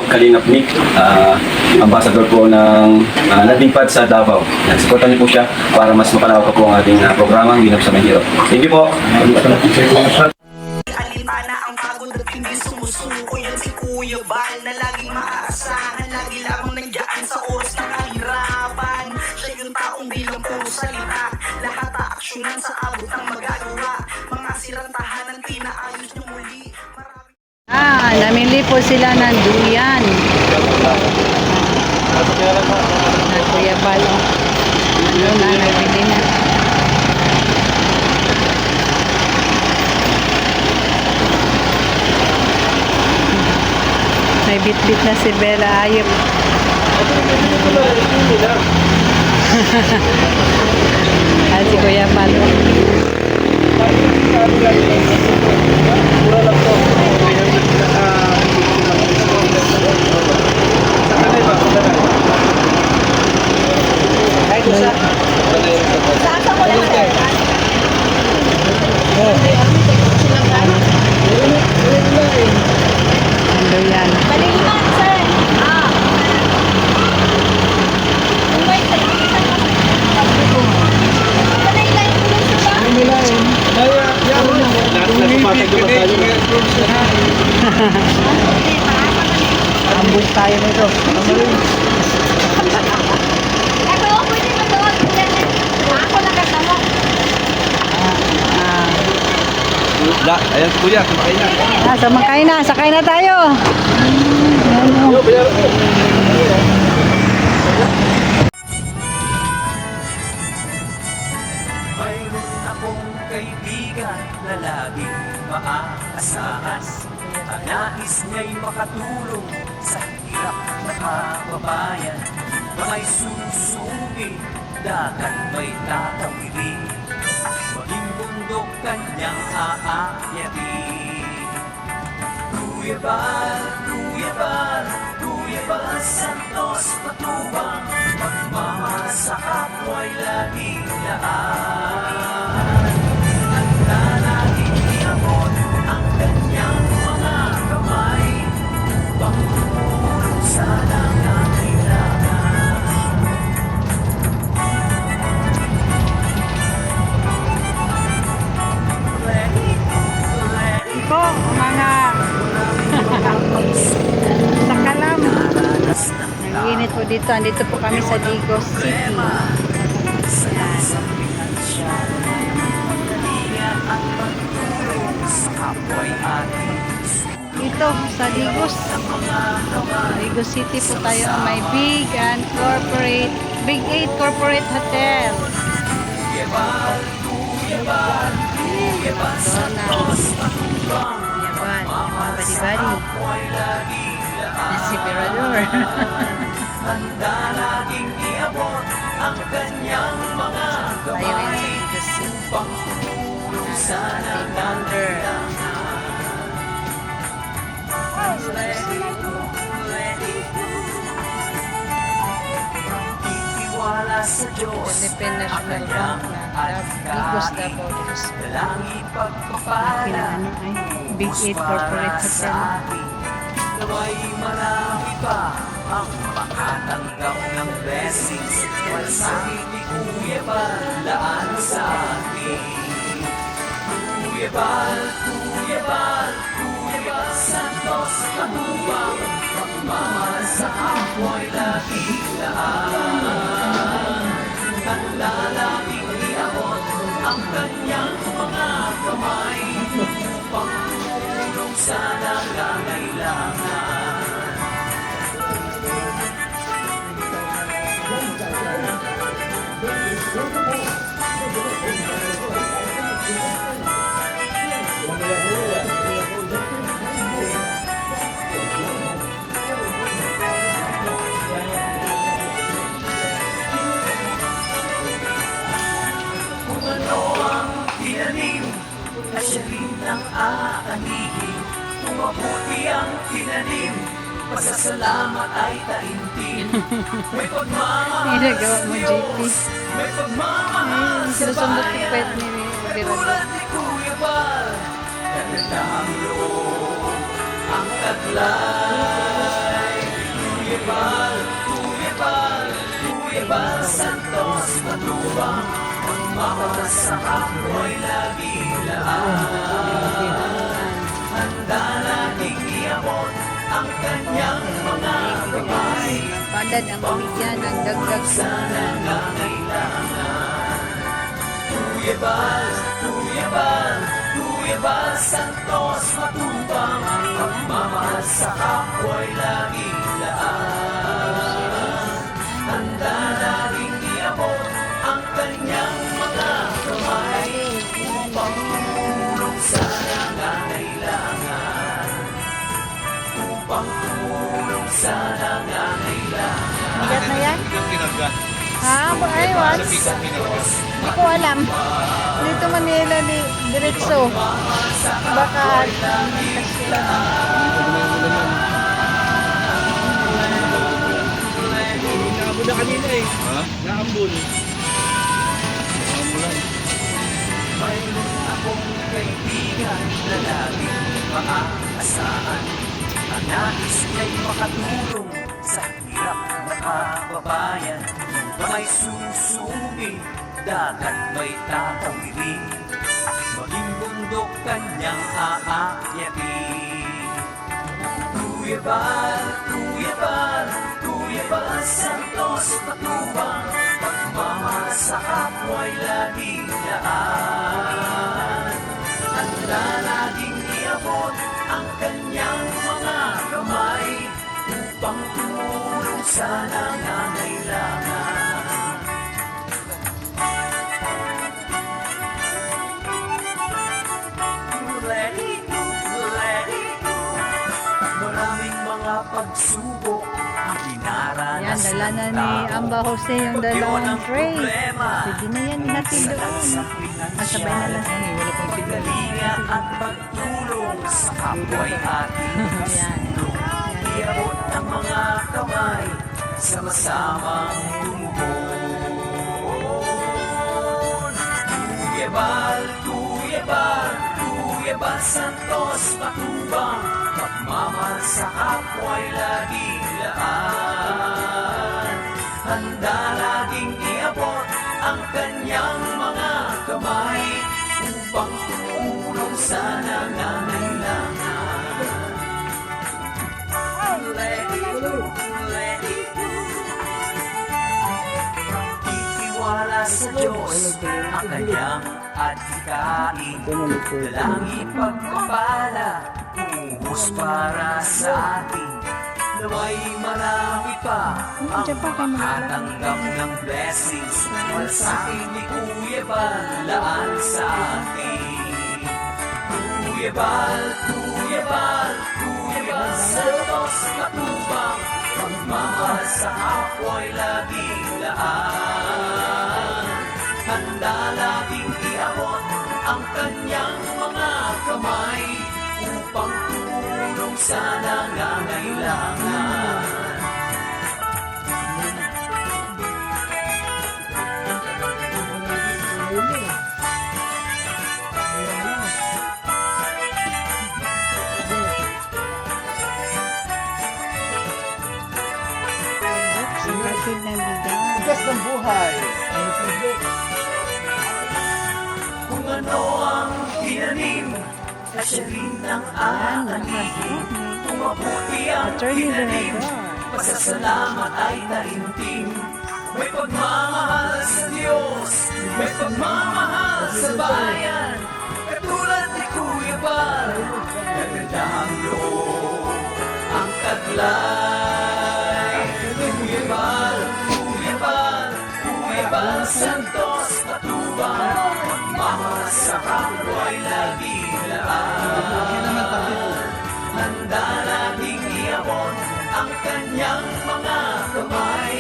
Kalingap Nick, ambassador po ng landing pad sa Davao. Nagsuportan niyo po siya para mas mapalawak pa po ang ating programang Ginap sa Mahirap. Thank you po. Alintana ang pagod at hindi sumusuko. Yan si Kuya Bal na laging maaasahan. Lagi lamang nandiyan sa oras ng kahirapan. Siya yung taong bilang puro salita. Lahat aaksyonan sa abot ng magagawa. Mga sirang tahanan pinaayos niyo muli. Namili po sila ng duyan. Na Kuya Balo. Ano na, nagbili na. May bit-bit na si Bella Ayop. Si Kuya Balo. Ano yan? Baliman, sir. Umay, sa isa na. Panay-line ko lang siya ba? Ambus tayo nito. Ito, pwede ba doon? Ako na kasama. Ayan si Kuya, kumakain na. Sakay na tayo. Mayroon akong kaibigan na laging maaasahan. Ang nais niya'y makatulong sa hirap na kababayan. May susugi, dagat may tatawid. Maging bundok kanyang aayatin. Kuya Bal, Kuya Bal, Kuya Bal Santos Matubang. Magmamahal sa kapwa'y laging laan. Handa laging iabot ang kanyang mga kamay. Pangtulong sa nangangailangan. Ito, mga sakalam. Nag-init po dito. Andito po kami sa Digos City. Ito, sa Digos. Digos City po tayo ang may Big 8 Corporate Hotel. Badi-badi. Si Mirador. Handa laging iabot ang kanyang mga Tayo rin sa Digos City. pangtulong sa Titiwala sa Diyos Philippine National Bank na Digos Davao. Dalangi pagpapala Ano ay Big 8 Corporate Hotel. Naway marami pa ang makatanggap ng blessings. Malasakit ni Kuya Bal, laan sa atin. Kuya Bal, Kuya Bal, Kuya Bal Santos Matubang. Magmamahal sa kapwa'y laging laan. Handa laging iabot ang kanyang mga kamay. Upang tumulong sa nangangailangan. Kung ano ang tinanim, ay siya rin ang aanihin. Kung mabuti ang tinanim, pasasalamat ay taimtim. May pagmamahal Ginagawa sa mo, JP. Diyos, may pagmamahal sa Sinusundot ko bayan. pwede ni Mirador. Katulad ni Kuya Bal, ganda ang loob, ang taglay. patubang, pagmamahal sa kapwa'y laging laan. Handa nating iabot ang kanyang mga kamay, Pada ng bigyan ng dagdag sa nangangailangan. Tuyabal, tuyabal, tuyabal, Santos Matubang, pagmamahal sa kapwa'y laging laan. Handa nating iabot ang kanyang mga kamay, upang tumulong sa nangangailangan. Upang tumulong sa nangangailangan. Bigat na yan? Bigat kinagat. Ha? Ay, what? Bigat kinagat. Hindi ko alam. Dito Manila, diretso. Baka... Naambon na kanina eh. Ha? Naambon. Mayroon akong kaibigan na laging maaasahan. Ang nais niya'y makatulong sa hirap na kababayan. Na may susubi, dagat may tatawirin, maging bundok kanyang aakyatin. Tuyabal, tuyabal, tuyabal, Santos Matubang, pagmamahal sa kapwa'y laging laan. Handa laging iabot ang kanyang mga kamay, upang tumulong sa nangangailangan. Let it go, let it go. Maraming mga pagsubok ang Yan, dinaranas dala na ng ni tao. Amba Jose yung dalawang tray. Pwede na yan, natin doon. Masabay na lang. Pagkalinga at pagtulong sa kapwa'y ating Yan. iabot ang mga kamay, sama-samang tumugon. Tuyabal, tuyabal, tuyabal, Santos Matubang, pagmamahal sa kapwa'y laging laan. Handa laging iabot ang kanyang mga kamay, upang tumulong sa nangangailangan. Let it go, let it go. Itiwala sa Diyos ang kanyang adhikain. Dalangin pagpapala, umuhos para sa atin. Naway marami pa ang makatanggap ng blessings. Malasakit ni Kuya Balaan sa atin. Kuya Bal, Kuya Bal, Kuya Bal, Santos Matubang, pagmamahal sa kapwa'y laging laan. Handa laging iabot ang kanyang mga kamay, upang tumulong sa nangangailangan. Kapatid ng bigas. Bigas ng buhay. Kung ano ang tinanim, na siya rin ang aanihin. Kung mabuti ang Attorney tinanim, Vergara. pasasalamat ay taimtim. May pagmamahal sa Diyos, may pagmamahal sa bayan. Katulad ni Kuya Bal, nagandang loob ang taglay. Kuya Bal, Kuya Bal, Kuya Bal, Santos Matubang, pagmamahal sa kapwa'y laging laan. Handa nating iabot ang kanyang mga kamay,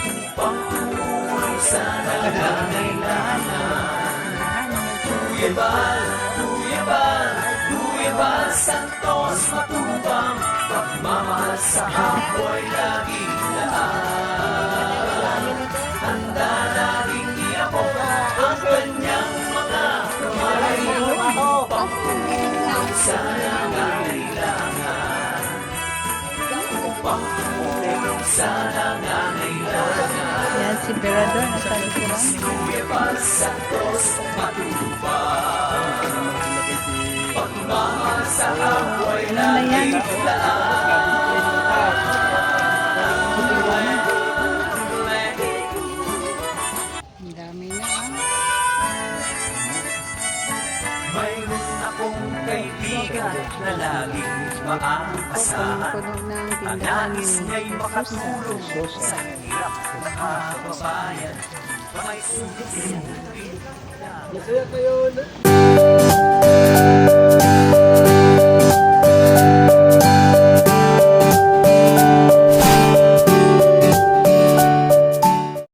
upang tumulong sa nangangailangan. Kuya Bal, Kuya Bal, Kuya Bal, Santos Matubang, pagmamahal sa kapwa'y laging laan. Handa nating iabot ang kanyang mga kamay, upang tumulong sa nangangailangan. Upang tumulong sa nangangailangan. Yan si Berador nasa likuran. Ano na yan? Ang dami na Mayroon akong kaibigan na laging maaasahan. Punong-puno ng Ang tindahan nais ni niya'y makatulong sa hirap ng mga kababayan. May sulit